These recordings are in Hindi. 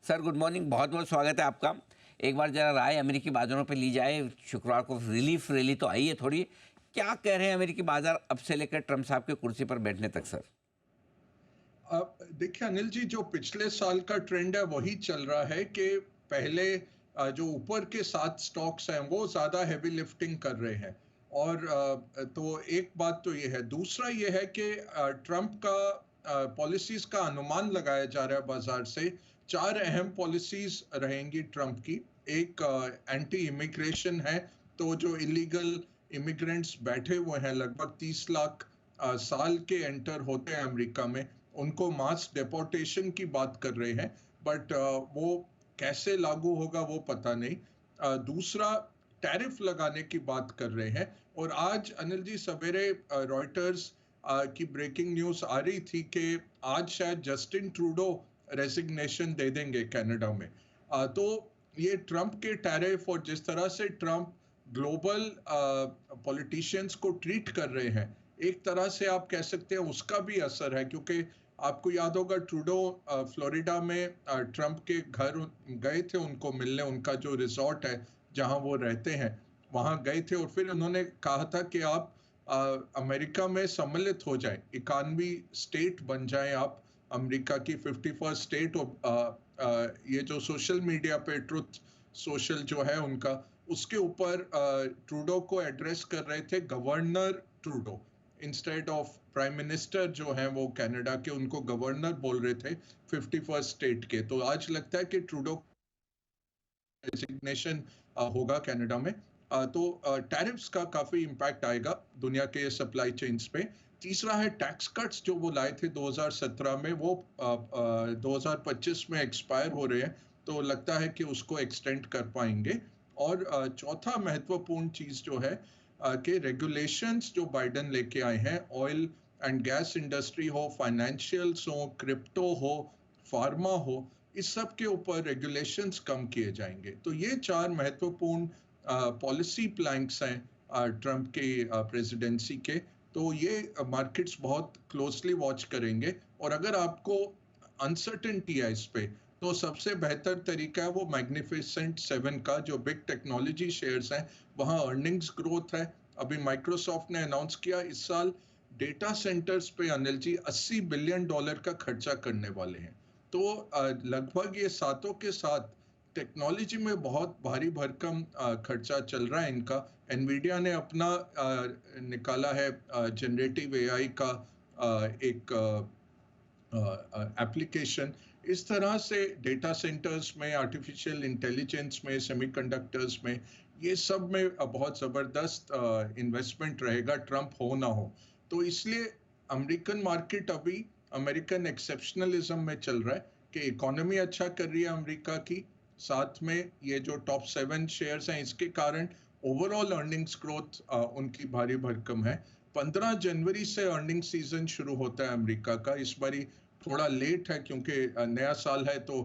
सर गुड मॉर्निंग, बहुत बहुत स्वागत है आपका। एक बार जरा राय अमेरिकी बाजारों पे ली जाए। शुक्रवार को रिलीफ रैली तो आई है थोड़ी। क्या कह रहे हैं अमेरिकी बाजार अब से लेकर ट्रम्प साहब के कुर्सी पर बैठने तक सर? अब देखिए अनिल जी, जो पिछले साल का ट्रेंड है वही चल रहा है कि पहले जो ऊपर के 7 स्टॉक्स हैं वो ज्यादा हैवी लिफ्टिंग कर रहे हैं। और तो एक बात तो ये है, दूसरा ये है कि ट्रम्प का पॉलिसीज का अनुमान लगाया जा रहा है बाजार से। 4 अहम पॉलिसीज रहेंगी ट्रम्प की। एक एंटी इमिग्रेशन है, तो जो इलीगल इमिग्रेंट्स बैठे हुए हैं लगभग 30 लाख साल के एंटर होते हैं अमेरिका में, उनको मास डेपोर्टेशन की बात कर रहे हैं। बट वो कैसे लागू होगा वो पता नहीं। दूसरा, टैरिफ लगाने की बात कर रहे हैं। और आज अनिल जी सवेरे रॉयटर्स की ब्रेकिंग न्यूज आ रही थी कि आज शायद जस्टिन ट्रूडो रेजिग्नेशन दे देंगे कनाडा में। तो ये ट्रम्प के टैरिफ और जिस तरह से ट्रम्प ग्लोबल पॉलिटिशियंस को ट्रीट कर रहे हैं, एक तरह से आप कह सकते हैं उसका भी असर है। क्योंकि आपको याद होगा ट्रूडो फ्लोरिडा में ट्रम्प के घर गए थे उनको मिलने, उनका जो रिजॉर्ट है जहां वो रहते हैं वहां गए थे। और फिर उन्होंने कहा था कि आप अमेरिका में सम्मिलित हो जाएं, 91 स्टेट बन जाएं आप, अमेरिका की 51st स्टेट। और ये जो सोशल मीडिया पे ट्रुथ सोशल जो है उनका, उसके ऊपर ट्रूडो को एड्रेस कर रहे थे governor Trudeau instead of prime minister जो हैं वो कनाडा के, उनको गवर्नर बोल रहे थे 51st स्टेट के। तो आज लगता है कि ट्रूडो रेजिग्नेशन होगा कनाडा में। तो टैरिफ्स का काफी इंपैक्ट आएगा दुनिया के सप्लाई चेन्स पे। तीसरा है टैक्स कट्स जो वो लाए थे 2017 में, वो 2025 में एक्सपायर हो रहे हैं, तो लगता है कि उसको एक्सटेंड कर पाएंगे। और चौथा महत्वपूर्ण चीज जो है कि रेगुलेशंस जो बाइडेन लेके आए हैं, ऑयल एंड गैस इंडस्ट्री हो, फाइनेंशियल्स हो, क्रिप्टो हो, फार्मा हो, इस सब के ऊपर रेगुलेशंस कम किए जाएंगे। तो ये 4 महत्वपूर्ण पॉलिसी प्लैंक्स हैं ट्रम्प के प्रेसिडेंसी के। तो ये मार्केट्स बहुत क्लोजली वॉच करेंगे। और अगर आपको अनसर्टेनिटी है इस पे, तो सबसे बेहतर तरीका है वो मैग्निफिसेंट 7 का, जो बिग टेक्नोलॉजी शेयर्स हैं, वहाँ अर्निंग्स ग्रोथ है। अभी माइक्रोसॉफ्ट ने अनाउंस किया इस साल डेटा सेंटर्स पे अनिल जी $80 बिलियन का खर्चा करने वाले हैं। तो लगभग ये सातों के साथ टेक्नोलॉजी में बहुत भारी भरकम खर्चा चल रहा है इनका। एनवीडिया ने अपना निकाला है जनरेटिव एआई का एक एप्लीकेशन। इस तरह से डेटा सेंटर्स में, आर्टिफिशियल इंटेलिजेंस में, सेमीकंडक्टर्स में, ये सब में बहुत ज़बरदस्त इन्वेस्टमेंट रहेगा, ट्रम्प हो ना हो। तो इसलिए अमेरिकन मार्केट अभी अमेरिकन एक्सेप्शनलिज्म में चल रहा है कि इकोनॉमी अच्छा कर रही है अमेरिका की, साथ में ये जो टॉप 7 शेयर्स हैं इसके कारण ओवरऑल अर्निंग्स ग्रोथ उनकी भारी भरकम है। 15 जनवरी से अर्निंग सीजन शुरू होता है अमेरिका का। इस बारी थोड़ा लेट है क्योंकि नया साल है, तो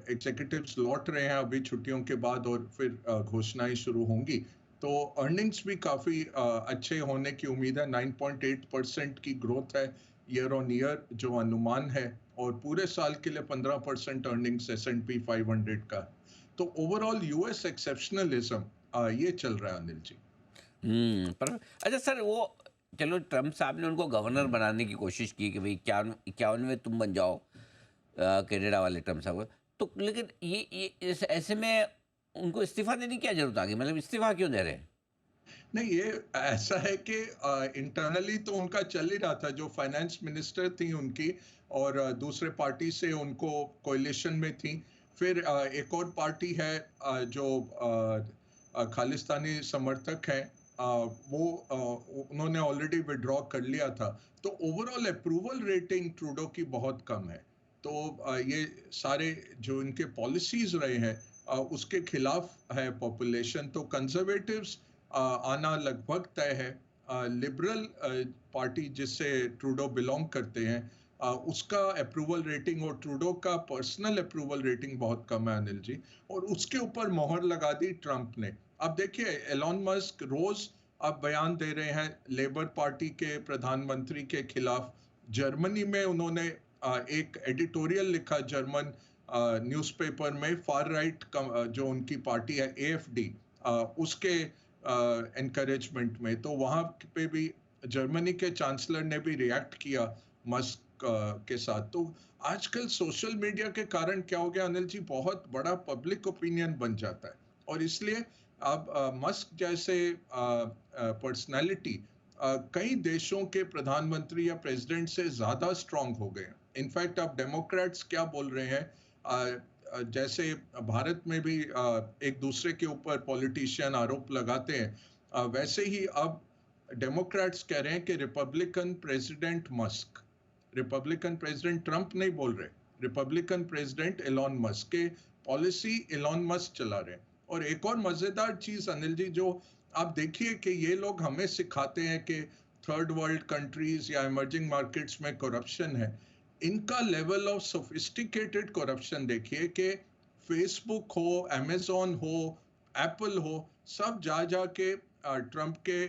एग्जीक्यूटिव्स लौट रहे हैं अभी छुट्टियों के बाद, और फिर घोषणाएं शुरू होंगी। तो अर्निंग्स भी काफी अच्छे होने की उम्मीद है। 9.8% की ग्रोथ है ईयर ऑन ईयर जो अनुमान है, और पूरे साल के लिए 15% अर्निंग्स S&P 500 का। तो ओवरऑल यूएस एक्सेप्शनलिज्म ये चल रहा है अनिल जी। पर अच्छा सर, वो चलो ट्रम्प साहब ने उनको गवर्नर बनाने की कोशिश की कि भाई 51वें तुम बन जाओ, कनाडा वाले ट्रम्प साहब। तो लेकिन ये ऐसे में उनको इस्तीफा देने की क्या जरूरत आ गई? मतलब इस्तीफा क्यों दे रहे हैं? नहीं, ये ऐसा है कि इंटरनली तो उनका चल ही रहा था, जो फाइनेंस मिनिस्टर थी उनकी, और दूसरे पार्टी से उनको कोalition में थी। फिर एक और पार्टी है जो खालिस्तानी समर्थक हैं, वो उन्होंने ऑलरेडी विड्रॉ कर लिया था। तो ओवरऑल अप्रूवल रेटिंग ट्रूडो की बहुत कम है। तो ये सारे जो इनके पॉलिसीज रहे हैं उसके खिलाफ है पॉपुलेशन। तो कंजर्वेटिव्स आना लगभग तय है। लिबरल पार्टी जिससे ट्रूडो बिलोंग करते हैं उसका अप्रूवल रेटिंग और ट्रूडो का पर्सनल अप्रूवल रेटिंग बहुत कम है अनिल जी। और उसके ऊपर मोहर लगा दी ट्रम्प ने। अब देखिए एलॉन मस्क रोज अब बयान दे रहे हैं लेबर पार्टी के प्रधानमंत्री के खिलाफ। जर्मनी में उन्होंने एक एडिटोरियल लिखा जर्मन न्यूज़पेपर में फार राइट जो उनकी पार्टी है एएफडी, उसके एनकरेजमेंट में, तो वहां पे भी जर्मनी के चांसलर ने भी रिएक्ट किया मस्क के साथ। तो आजकल सोशल मीडिया के कारण क्या हो गया अनिल जी, बहुत बड़ा पब्लिक ओपिनियन बन जाता है, और इसलिए अब मस्क जैसे पर्सनालिटी कई देशों के प्रधानमंत्री या प्रेसिडेंट से ज्यादा स्ट्रांग हो गए हैं। इनफैक्ट अब डेमोक्रेट्स क्या बोल रहे हैं, जैसे भारत में भी एक दूसरे के ऊपर पॉलिटिशियन आरोप लगाते हैं, वैसे ही अब डेमोक्रेट्स कह रहे हैं कि Republican president Musk, Republican president Trump नहीं बोल रहे, रिपब्लिकन प्रेसिडेंट एलॉन मस्क के पॉलिसी एलॉन मस्क चला रहे हैं। और एक और मजेदार चीज अनिल जी, जो आप देखिए कि ये लोग हमें सिखाते हैं कि थर्ड वर्ल्ड कंट्रीज या इमर्जिंग मार्केट्स में करप्शन है, इनका लेवल ऑफ सोफिस्टिकेटेड करप्शन देखिए कि फेसबुक हो, अमेजोन हो, एप्पल हो, सब जा जा के ट्रंप के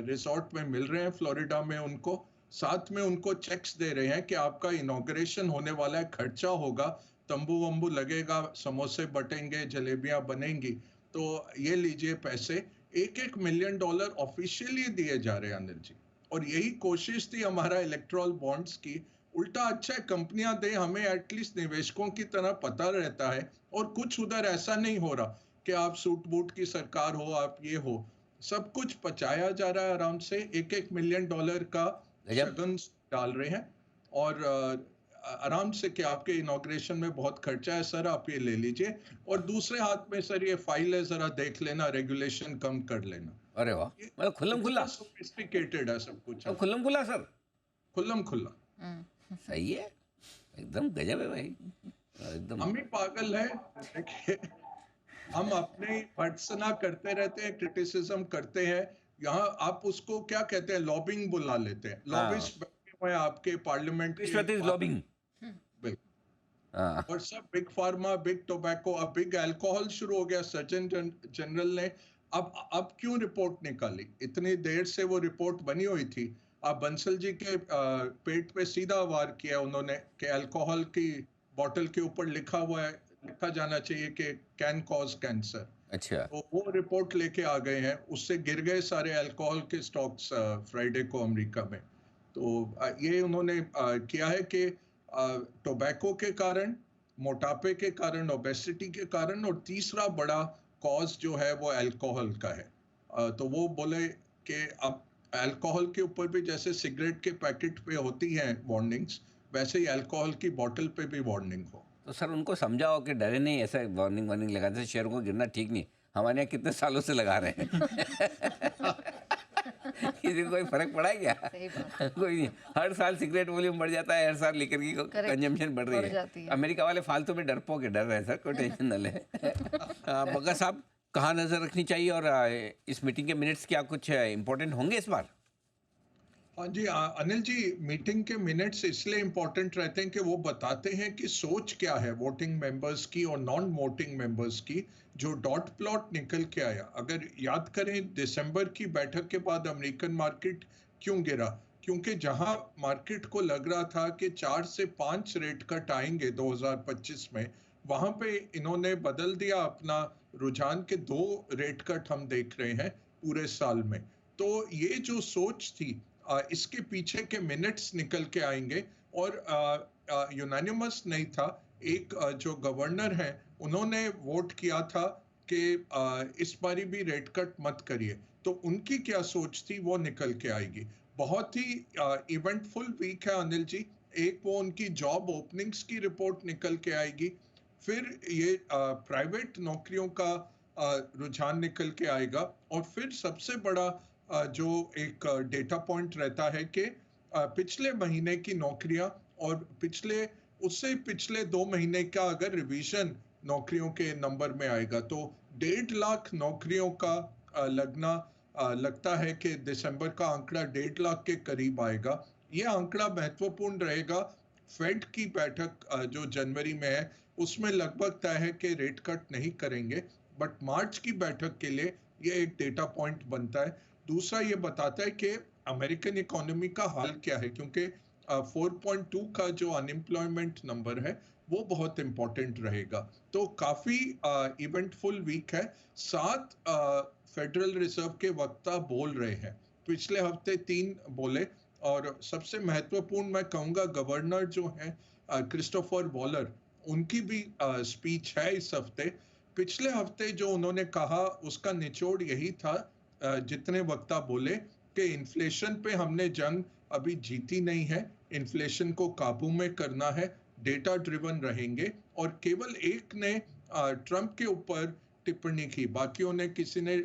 रिसोर्ट में मिल रहे हैं फ्लोरिडा में उनको, साथ में उनको चेक्स दे रहे हैं कि आपका इनॉग्रेशन होने वाला है, खर्चा होगा, तंबू वंबू लगेगा, समोसे बटेंगे, जलेबियां बनेंगी, तो ये लीजिए पैसे। $1-1 मिलियन ऑफिशियली दिए जा रहे हैं अनिल जी। और यही कोशिश थी हमारा इलेक्ट्रल बॉन्ड्स की, उल्टा अच्छा है कंपनियां दे हमें, एटलीस्ट निवेशकों की तरह पता रहता है, और कुछ उधर ऐसा नहीं हो रहा कि आप सूट बूट की सरकार हो, आप ये हो, सब कुछ पचाया जा रहा है आराम से। $1-1 मिलियन का गजब। शगुन डाल रहे हैं, और आराम से कि आपके इनॉग्रेशन में बहुत खर्चा है सर, आप ये ले लीजिए, और दूसरे हाथ में सर ये फाइल है, जरा देख लेना, रेगुलेशन कम कर लेना। अरे वाह, ये मतलब खुल्लम इतना खुल्ला, सोफिस्टिकेटेड है सब कुछ अब अब, खुल्लम खुल्ला सर। खुल्लम खुल्ला। सही है, एकदम गजब है भाई, एकदम। हम ही पागल है, देखिए हम अपने भर्त्सना करते रहते हैं, क्रिटिसिज्म करते हैं, यहाँ आप उसको क्या कहते हैं, लॉबिंग बुला लेते हैं, हाँ, लॉबिस्ट बैठे हुए हैं आपके पार्लियामेंट के विश्वत इज लॉबिंग। बिल। हाँ, और सब बिग फार्मा, बिग टोबैको, अब बिग अल्कोहल शुरू हो गया। सर्जन जनरल ने अब क्यों रिपोर्ट निकाली, इतनी देर से वो रिपोर्ट बनी हुई थी, अब बंसल जी के पेट पे सीधा वार किया उन्होंने कि अल्कोहल की बोतल के ऊपर लिखा हुआ है, लिखा जाना चाहिए कि कैन कॉज कैंसर। अच्छा। तो वो रिपोर्ट लेके आ गए हैं, उससे गिर गए सारे अल्कोहल के स्टॉक्स फ्राइडे को अमेरिका में। तो ये उन्होंने किया है कि टोबैको के कारण, मोटापे के कारण, ओबेसिटी के कारण, और तीसरा बड़ा कॉज जो है वो अल्कोहल का है। तो वो बोले कि अब अल्कोहल के ऊपर भी जैसे सिगरेट के पैकेट पे होती हैं वार्निंग्स, वैसे ही अल्कोहल की बोतल पे भी वार्निंग हो। तो सर उनको समझाओ कि डरे नहीं, ऐसा वार्निंग वार्निंग लगाते से शेयरों को गिरना ठीक नहीं। हमारे यहाँ कितने सालों से लगा रहे हैं। किसी को कोई फर्क पड़ा है क्या? सही बात। कोई नहीं। हर साल सिगरेट वॉल्यूम बढ़ जाता है, हर साल लीकर की Correct. कंजम्पशन बढ़ रही बढ़ जाती है। है। अमेरिका वाले फालतू में डरपोक के डर रहे हैं सर, कोई टेंशन न ले। बग्गा साहब, कहाँ नज़र रखनी चाहिए, और इस मीटिंग के मिनट्स क्या कुछ इंपॉर्टेंट होंगे इस बार? हाँ जी, अनिल जी, मीटिंग के मिनट्स इसलिए इम्पोर्टेंट रहते हैं कि वो बताते हैं कि सोच क्या है वोटिंग मेंबर्स की और नॉन वोटिंग मेंबर्स की। जो डॉट प्लॉट निकल के आया, अगर याद करें दिसंबर की बैठक के बाद अमेरिकन मार्केट क्यों गिरा, क्योंकि जहां मार्केट को लग रहा था कि 4 से 5 रेट कट आएंगे 2025 में, वहां पे इन्होंने बदल दिया अपना रुझान के 2 रेट कट हम देख रहे हैं पूरे साल में। तो ये जो सोच थी, इसके पीछे के मिनट्स निकल के आएंगे, और यूनानिमस नहीं था। एक जो गवर्नर हैं उन्होंने वोट किया था कि इस बारी भी रेट कट मत करिए, तो उनकी क्या सोच थी वो निकल के आएगी। बहुत ही इवेंटफुल वीक है अनिल जी। एक वो उनकी जॉब ओपनिंग्स की रिपोर्ट निकल के आएगी, फिर ये प्राइवेट नौकरियों का रुझान निकल के आएगा, और फिर सबसे बड़ा जो एक डेटा पॉइंट रहता है कि पिछले महीने की नौकरियां, और उससे पिछले 2 महीने का अगर रिवीजन नौकरियों के नंबर में आएगा, तो 1.5 लाख नौकरियों का लगता है कि दिसंबर का आंकड़ा 1.5 लाख के करीब आएगा। ये आंकड़ा महत्वपूर्ण रहेगा। फेड की बैठक जो जनवरी में है, उसमें लगभग तय है कि रेट कट नहीं करेंगे, बट मार्च की बैठक के लिए ये एक डेटा पॉइंट बनता है। दूसरा ये बताता है कि अमेरिकन इकोनॉमी का हाल क्या है, क्योंकि 4.2 का जो अनएम्प्लॉयमेंट नंबर है वो बहुत इंपॉर्टेंट रहेगा। तो काफी इवेंटफुल वीक है। 7 फेडरल रिजर्व के वक्ता बोल रहे हैं। पिछले हफ्ते 3 बोले, और सबसे महत्वपूर्ण मैं कहूंगा गवर्नर जो है क्रिस्टोफर वॉलर, उनकी भी स्पीच है इस हफ्ते। पिछले हफ्ते जो उन्होंने कहा उसका निचोड़ यही था, जितने वक्ता बोले, कि इन्फ्लेशन पे हमने जंग अभी जीती नहीं है, इन्फ्लेशन को काबू में करना है, डेटा ड्रिवन रहेंगे। और केवल एक ने ट्रंप के ऊपर टिप्पणी की, बाकियों ने किसी ने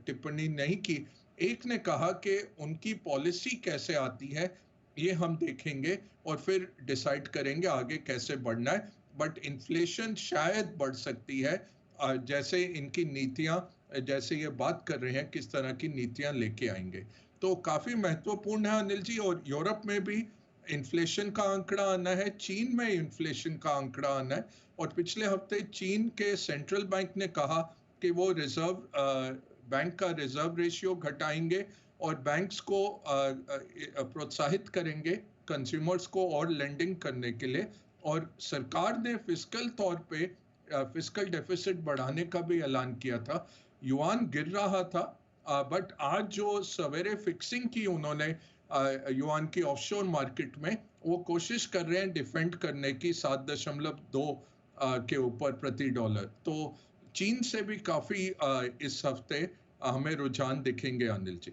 टिप्पणी नहीं की। एक ने कहा कि उनकी पॉलिसी कैसे आती है ये हम देखेंगे और फिर डिसाइड करेंगे आगे कैसे बढ़ना है। बट इन्फ्लेशन शायद बढ़ सकती है, जैसे इनकी नीतियां, जैसे ये बात कर रहे हैं किस तरह की नीतियां लेके आएंगे। तो काफी महत्वपूर्ण है अनिल जी। और यूरोप में भी इन्फ्लेशन का आंकड़ा आना है, चीन में इन्फ्लेशन का आंकड़ा आना है। और पिछले हफ्ते चीन के सेंट्रल बैंक ने कहा कि वो बैंक का रिजर्व रेशियो घटाएंगे और बैंक्स को प्रोत्साहित करेंगे कंज्यूमर्स को और लेंडिंग करने के लिए। और सरकार ने फिस्कल तौर पे फिस्कल डेफिसिट बढ़ाने का भी ऐलान किया था। युआन गिर रहा था, बट आज जो सवेरे फिक्सिंग की उन्होंने युआन की ऑफशोर मार्केट में, वो कोशिश कर रहे हैं डिफेंड करने की 7.2 के ऊपर प्रति डॉलर। तो चीन से भी काफी इस हफ्ते हमें रुझान दिखेंगे अनिल जी।